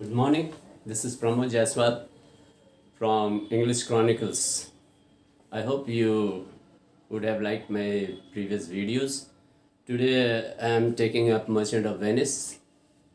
Good morning. This is Pramod Jaiswal from English Chronicles. I hope you would have liked my previous videos. Today I am taking up Merchant of Venice,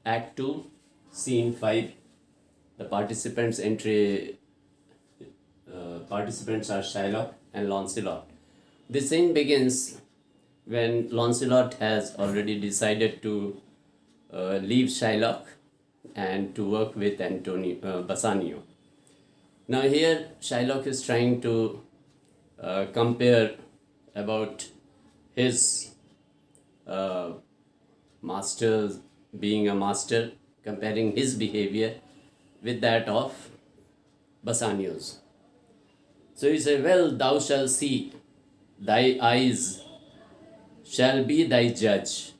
Act 2, Scene 5. The participants are Shylock and Lancelot. The scene begins when Lancelot has already decided to leave Shylock and to work with Bassanio. Now here Shylock is trying to compare about his uh, master being a master, comparing his behavior with that of Bassanio's. So he said, "Well, thou shalt see, thy eyes shall be thy judge.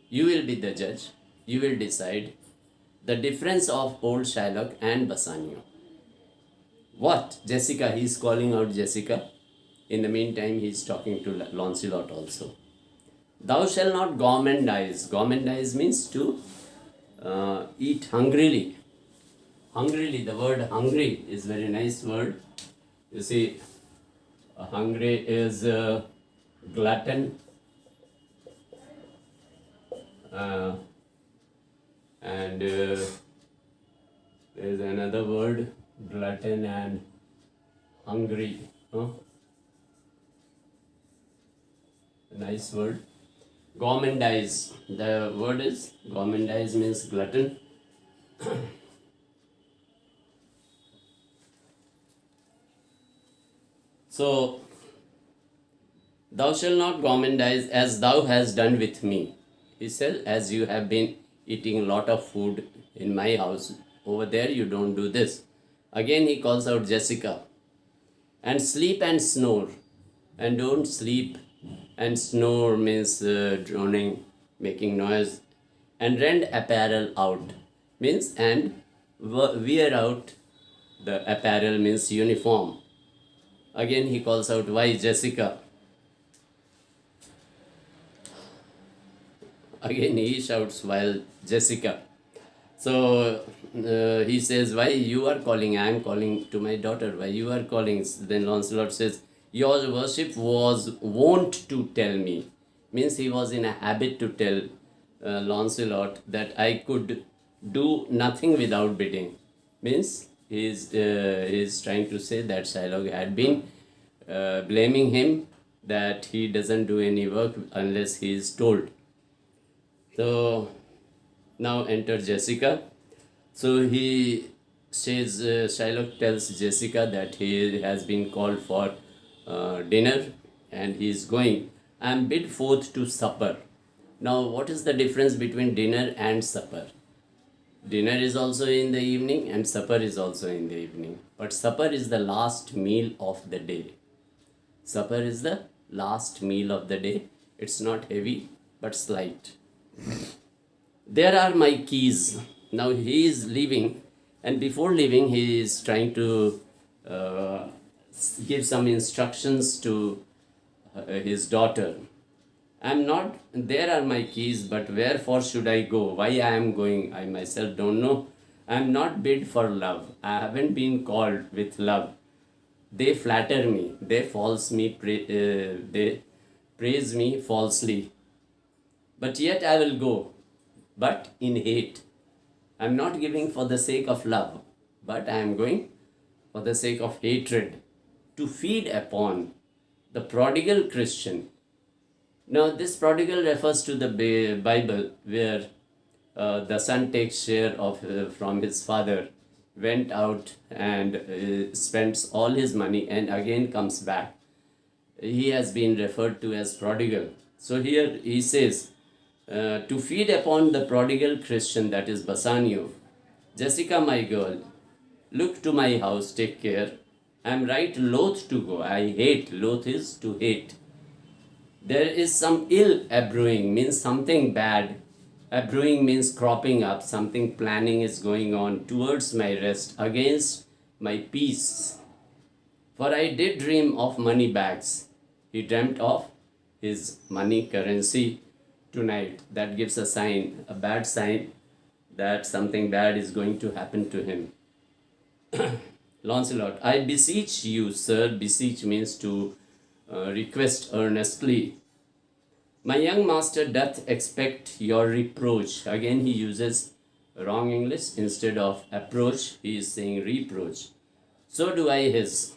You will be the judge. You will decide the difference of old Shylock and Bassanio." What? Jessica, he is calling out Jessica. In the meantime, he is talking to Lancelot also. Thou shalt not gourmandize. Gourmandize means to eat hungrily. Hungrily, the word hungry is very nice word. You see, hungry is glutton. And there is another word, glutton and hungry. Huh? A nice word. Gourmandize. The word is gourmandize means glutton. So, thou shalt not gourmandize as thou hast done with me. He said, as you have been eating a lot of food in my house, over there you don't do this. Again he calls out Jessica. And sleep and snore. And don't sleep and snore means droning, making noise. And rend apparel out means and wear out the apparel means uniform. Again he calls out, why Jessica? Again he shouts while Jessica. So he says, why you are calling? I am calling to my daughter. Why you are calling? Then Lancelot says, your worship was wont to tell me. Means he was in a habit to tell Lancelot that I could do nothing without bidding. Means he is trying to say that Shylock had been blaming him that he doesn't do any work unless he is told. So now enter Jessica. So he says, Shylock tells Jessica that he has been called for dinner and he is going. I am bid forth to supper. Now what is the difference between dinner and supper? Dinner is also in the evening and supper is also in the evening. But supper is the last meal of the day. Supper is the last meal of the day. It's not heavy but slight. There are my keys. Now he is leaving, and before leaving he is trying to give some instructions to his daughter. I'm not, there are my keys, but wherefore should I go? Why I am going, I myself don't know. I'm not bid for love. I haven't been called with love. They flatter me. They they praise me falsely. But yet I will go, but in hate. I am not giving for the sake of love, but I am going for the sake of hatred, to feed upon the prodigal Christian. Now this prodigal refers to the Bible, where the son takes share of from his father, went out and spends all his money and again comes back. He has been referred to as prodigal. So here he says, to feed upon the prodigal Christian, that is Bassanio. Jessica, my girl, look to my house, take care. I am right loath to go. I hate, loath is to hate. There is some ill brewing, means something bad. Brewing means cropping up, something planning is going on towards my rest, against my peace. For I did dream of money bags. He dreamt of his money currency tonight. That gives a sign, a bad sign, that something bad is going to happen to him. Lancelot, I beseech you, sir. Beseech means to request earnestly. My young master doth expect your reproach. Again, he uses wrong English. Instead of approach, he is saying reproach. So do I his.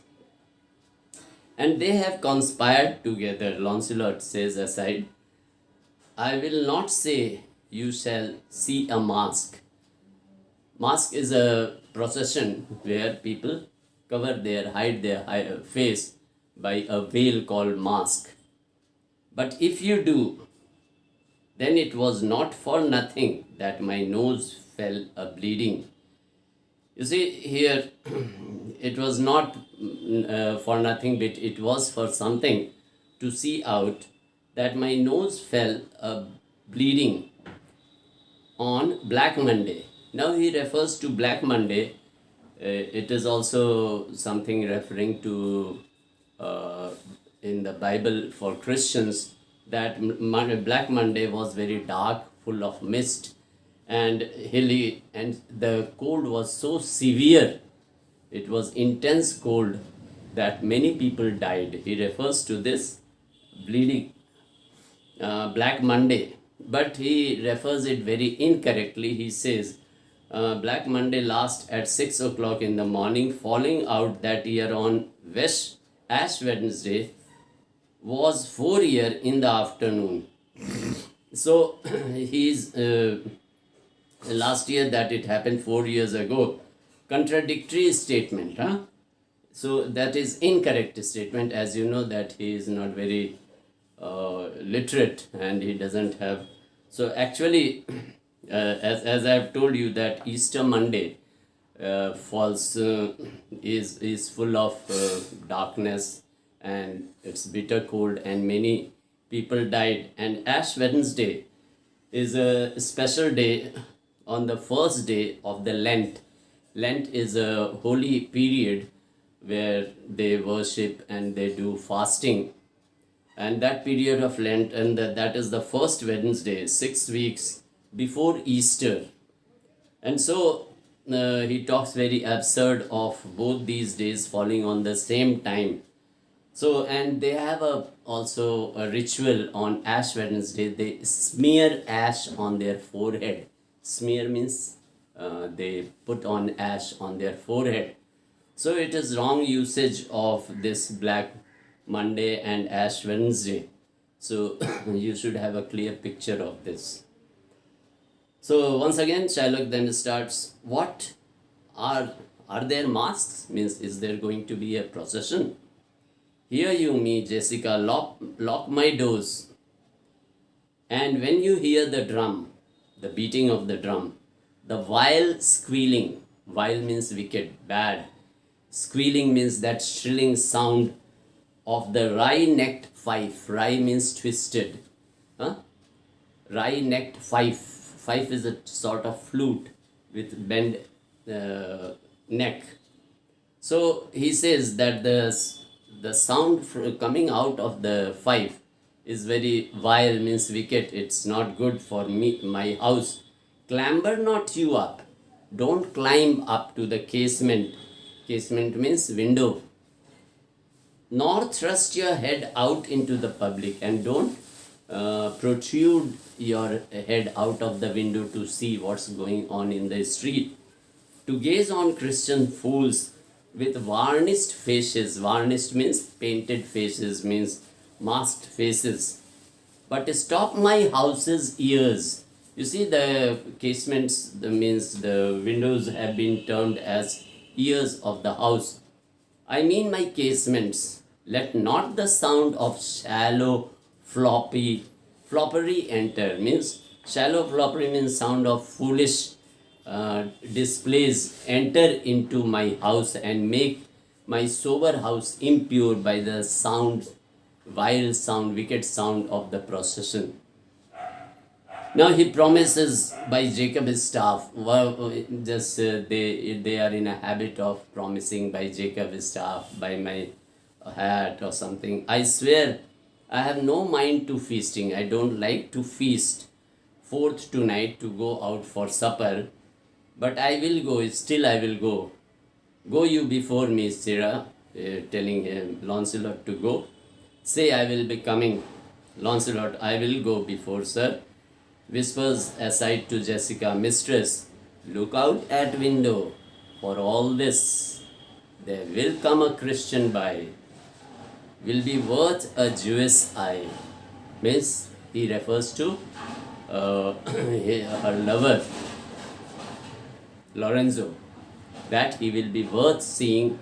And they have conspired together. Lancelot says aside, I will not say you shall see a mask. Mask is a procession where people hide their face by a veil called mask. But if you do, then it was not for nothing that my nose fell a bleeding. You see, here it was not for nothing, but it was for something to see out that my nose fell a bleeding on Black Monday. Now he refers to Black Monday. It is also something referring to in the Bible for Christians that Black Monday was very dark, full of mist and hilly, and the cold was so severe. It was intense cold that many people died. He refers to this bleeding Black Monday, but he refers it very incorrectly. He says Black Monday last at 6 o'clock in the morning, falling out that year on Ash Wednesday was 4 year in the afternoon. So he's last year that it happened 4 years ago. Contradictory statement, huh? So that is incorrect statement. As you know that he is not very literate and he doesn't have. So actually, as I have told you that Easter Monday falls is full of darkness and it's bitter cold and many people died. And Ash Wednesday is a special day on the first day of the Lent. Lent is a holy period where they worship and they do fasting. And that period of Lent, and that is the first Wednesday, 6 weeks before Easter. And so he talks very absurd of both these days falling on the same time. So, and they have also a ritual on Ash Wednesday. They smear ash on their forehead. Smear means they put on ash on their forehead. So it is wrong usage of this Black Monday and Ash Wednesday. So you should have a clear picture of this. So once again, Shylock then starts, what are there masks? Means, is there going to be a procession? Hear you me, Jessica, lock my doors. And when you hear the drum, the beating of the drum, the vile squealing, vile means wicked, bad. Squealing means that shrilling sound of the wry-necked fife. Wry means twisted. Huh? Wry-necked fife. Fife is a sort of flute with bent neck. So he says that the sound coming out of the fife is very vile, means wicked. It's not good for me, my house. Clamber not you up. Don't climb up to the casement. Casement means window. Nor thrust your head out into the public, and don't protrude your head out of the window to see what's going on in the street. To gaze on Christian fools with varnished faces. Varnished means painted faces, means masked faces. But stop my house's ears. You see, the casements, means the windows have been termed as ears of the house. I mean my casements. Let not the sound of shallow floppery enter. Means shallow floppery means sound of foolish displays enter into my house and make my sober house impure by the sound, vile sound, wicked sound of the procession. Now he promises by Jacob's staff. Just they are in a habit of promising by Jacob's staff, by my hat or something. I swear I have no mind to feasting. I don't like to feast. Forth tonight to go out for supper. But I will go, still I will go. Go you before me, Sirrah, telling him, Launcelot, to go. Say I will be coming. Launcelot, I will go before, sir. Whispers aside to Jessica, Mistress, look out at window. For all this, there will come a Christian by. Will be worth a Jewish eye. Means he refers to her lover, Lorenzo, that he will be worth seeing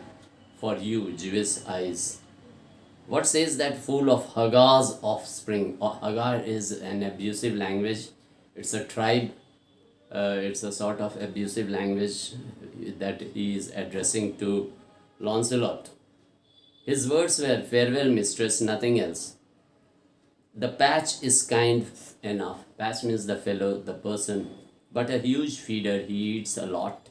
for you, Jewish eyes. What says that fool of Hagar's offspring? Hagar is an abusive language. It's a tribe. It's a sort of abusive language that he is addressing to Launcelot. His words were, farewell, mistress, nothing else. The patch is kind enough. Patch means the fellow, the person, but a huge feeder. He eats a lot.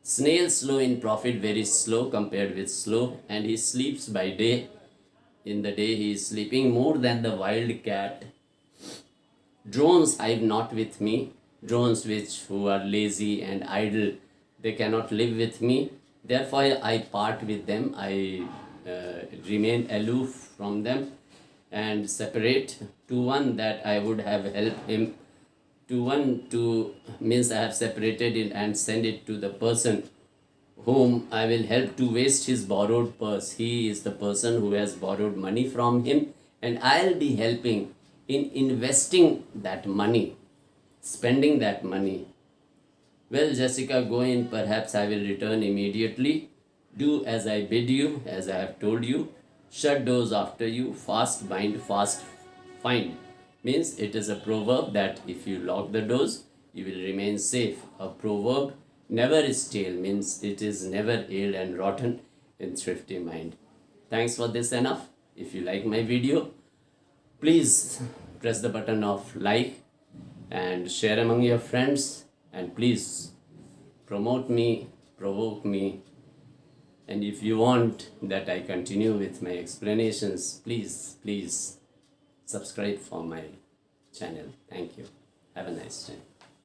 Snail slow in profit, very slow compared with slow, and he sleeps by day. In the day he is sleeping more than the wild cat. Drones I've not with me. Drones who are lazy and idle, they cannot live with me. Therefore I part with them. I remain aloof from them and separate. To one that I would have helped him. To one to means I have separated it and send it to the person whom I will help to waste his borrowed purse. He is the person who has borrowed money from him, and I'll be helping in investing that money, spending that money. Well, Jessica, go in, perhaps I will return immediately. Do as I bid you, as I have told you. Shut doors after you, fast bind, fast find. Means it is a proverb that if you lock the doors, you will remain safe. A proverb never is stale, means it is never ill and rotten in thrifty mind. Thanks for this enough. If you like my video, please press the button of like and share among your friends, and please promote me, provoke me, and if you want that I continue with my explanations, please subscribe for my channel. Thank you. Have a nice time.